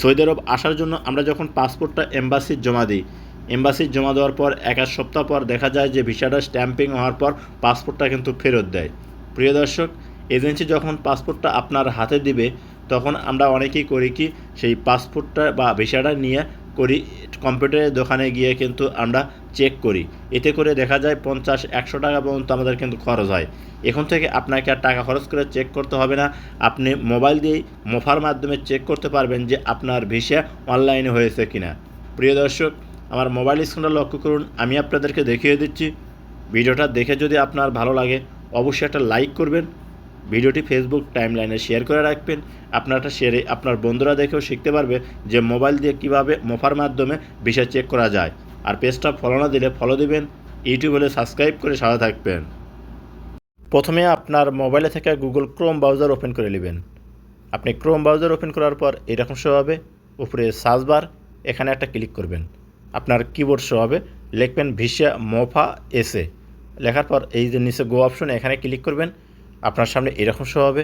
Saudi আরব আসার জন্য আমরা যখন পাসপোর্টটা এম্বাসির জমা দিই, এম্বাসির জমা দেওয়ার পর এক সপ্তাহ পর দেখা যায় যে ভিসাটা স্ট্যাম্পিং হওয়ার পর পাসপোর্টটা কিন্তু ফেরত দেয়। প্রিয় দর্শক, এজেন্সি যখন পাসপোর্টটা আপনার হাতে দিবে তখন আমরা অনেকেই করি কি, সেই পাসপোর্টটা বা ভিসাটা নিয়ে করি কম্পিউটারের দোকানে গিয়ে কিন্তু আমরা চেক করি। এতে করে দেখা যায় 50-100 টাকা পর্যন্ত আমাদের কিন্তু খরচ হয়। এখন থেকে আপনাকে আর টাকা খরচ করে চেক করতে হবে না। আপনি মোবাইল দিয়েই মোফার মাধ্যমে চেক করতে পারবেন যে আপনার ভিসা অনলাইনে হয়েছে কিনা। প্রিয় দর্শক, আমার মোবাইল স্ক্রিনটা লক্ষ্য করুন, আমি আপনাদেরকে দেখিয়ে দিচ্ছি। ভিডিওটা দেখে যদি আপনার ভালো লাগে অবশ্যই একটা লাইক করবেন, ভিডিওটি ফেসবুক টাইমলাইনে শেয়ার করে রাখবেন। আপনারটা শেয়ারে আপনার বন্ধুরা দেখেও শিখতে পারবে যে মোবাইল দিয়ে কীভাবে মোফার মাধ্যমে ভিসা চেক করা যায়। আর পেজটা ফলো না দিলে ফলো দিবেন, ইউটিউব হলে সাবস্ক্রাইব করে সাথে থাকবেন। প্রথমে আপনার মোবাইলে থেকে গুগল ক্রোম ব্রাউজার ওপেন করে নেবেন। আপনি ক্রোম ব্রাউজার ওপেন করার পর এরকম শো হবে, উপরে সার্চ বার, এখানে একটা ক্লিক করবেন। আপনার কিবোর্ড শো হবে, লিখবেন ভিসা মোফা এসে, লেখার পর এই যে নিচে গো অপশন এখানে ক্লিক করবেন। আপনার সামনে এরকম শো হবে।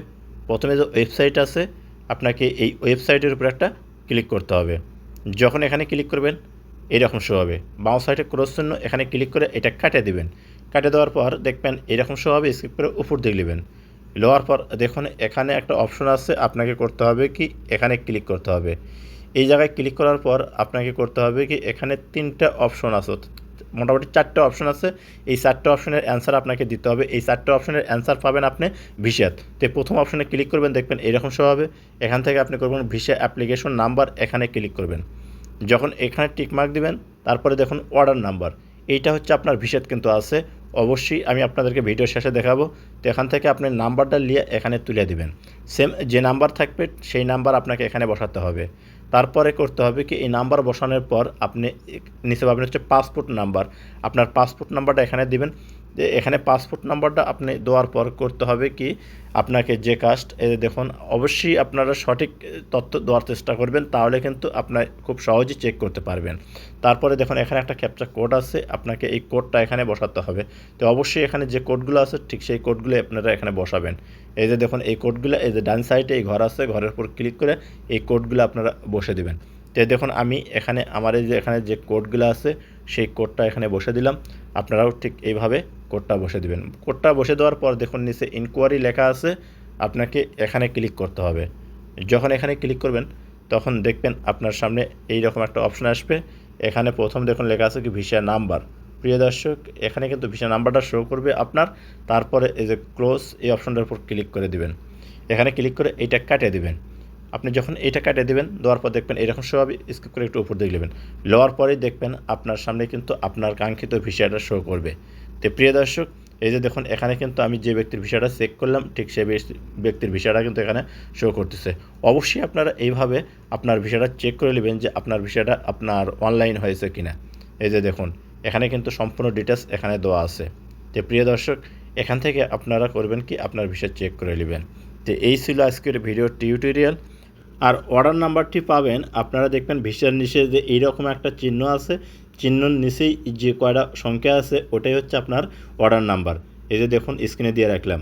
প্রথমে যে ওয়েবসাইট আছে আপনাকে এই ওয়েবসাইটের উপর একটা ক্লিক করতে হবে। যখন এখানে ক্লিক করবেন এরকম শো হবে, বাম সাইডে ক্রস চিহ্ন, এখানে ক্লিক করে এটা কাটে দেবেন। কাটে দেওয়ার পর দেখবেন এরকম শো হবে, স্কিপ করে উপর দিকে নেবেন। নেওয়ার পর দেখুন এখানে একটা অপশন আছে, আপনাকে করতে হবে কি এখানে ক্লিক করতে হবে। এই জায়গায় ক্লিক করার পর আপনাকে করতে হবে কি এখানে 3টা অপশন আছে, মোটামুটি 4টে অপশন আছে। এই 4টে অপশনের অ্যান্সার আপনাকে দিতে হবে। এই 4টে অপশনের অ্যান্সার পাবেন আপনি ভিসাত। তো প্রথম অপশনে ক্লিক করবেন, দেখবেন এরকম শো হবে। এখান থেকে আপনি করবেন ভিসা অ্যাপ্লিকেশন নাম্বার, এখানে ক্লিক করবেন। যখন এখানে টিকমার্ক দিবেন তারপরে দেখুন অর্ডার নাম্বার, এইটা হচ্ছে আপনার ভিসাত কিন্তু আছে। অবশ্যই আমি আপনাদেরকে ভিডিও শেষে দেখাবো। তো এখান থেকে আপনি নাম্বারটা নিয়ে এখানে তুলে দিবেন। সেম যে নাম্বার থাকবে সেই নাম্বার আপনাকে এখানে বসাতে হবে। তারপরে করতে হবে কি এই নাম্বার বসানোর পর আপনি নিচে পাবেন হচ্ছে পাসপোর্ট নাম্বার, আপনার পাসপোর্ট নাম্বারটা এখানে দিবেন। যে এখানে পাসপোর্ট নাম্বারটা আপনি দেওয়ার পর করতে হবে কি আপনাকে যে কাস্ট দেখুন, অবশ্যই আপনারা সঠিক তথ্য দেওয়ার চেষ্টা করবেন, তাহলে কিন্তু আপনার খুব সহজেই চেক করতে পারবেন। তারপরে দেখুন এখানে একটা ক্যাপচা কোড আছে, আপনাকে এই কোডটা এখানে বসাতে হবে। তো অবশ্যই এখানে যে কোডগুলো আছে ঠিক সেই কোডগুলো আপনারা এখানে বসাবেন। এই যে দেখুন এই কোডগুলো, এই যে ডান সাইডে এই ঘর আছে, ঘরের উপর ক্লিক করে এই কোডগুলো আপনারা বসে দেবেন। তো দেখুন আমি এখানে আমার এই যে এখানে যে কোডগুলো আছে সেই কোডটা এখানে বসে দিলাম। আপনারাও ঠিক এইভাবে কোডটা বসে দিবেন। কোডটা বসে দেওয়ার পর দেখুন নিচে ইনকোয়ারি লেখা আছে, আপনাকে এখানে ক্লিক করতে হবে। যখন এখানে ক্লিক করবেন তখন দেখবেন আপনার সামনে এই রকম একটা অপশন আসবে। এখানে প্রথম দেখুন লেখা আছে কি ভিসা নাম্বার। প্রিয় দর্শক, এখানে কিন্তু ভিসা নাম্বারটা শো করবে আপনার। তারপরে এই যে ক্লোজ এই অপশনটার উপর ক্লিক করে দিবেন। এখানে ক্লিক করে এইটা কাটিয়ে দিবেন। আপনি যখন এইটা কাটিয়ে দেবেন, দেওয়ার পর দেখবেন এরকম শো হবে, স্কিপ করে একটু উপর দিকে নেবেন। নেওয়ার পরেই দেখবেন আপনার সামনে কিন্তু আপনার কাঙ্ক্ষিত ভিসাটা শো করবে। তো প্রিয় দর্শক, এই যে দেখুন এখানে কিন্তু আমি যে ব্যক্তির ভিসাটা চেক করলাম ঠিক সেই ব্যক্তির ভিসাটা কিন্তু এখানে শো করতেছে। অবশ্যই আপনারা এইভাবে আপনার ভিসাটা চেক করে নেবেন যে আপনার ভিসাটা আপনার অনলাইন হয়েছে কিনা। এই যে দেখুন এখানে কিন্তু সম্পূর্ণ ডিটেলস এখানে দেওয়া আছে। তো প্রিয় দর্শক, এখান থেকে আপনারা করবেন কি আপনার ভিসা চেক করে নেবেন। তো এই ছিল আজকের ভিডিও টিউটোরিয়াল। আর অর্ডার নাম্বারটি পাবেন আপনারা দেখবেন ভিসার নিচে যে এইরকম একটা চিহ্ন আছে, চিহ্নর নিচেই যে কয়টা সংখ্যা আছে ওটাই হচ্ছে আপনার অর্ডার নাম্বার। এই যে দেখুন স্ক্রিনে দিয়ে রাখলাম।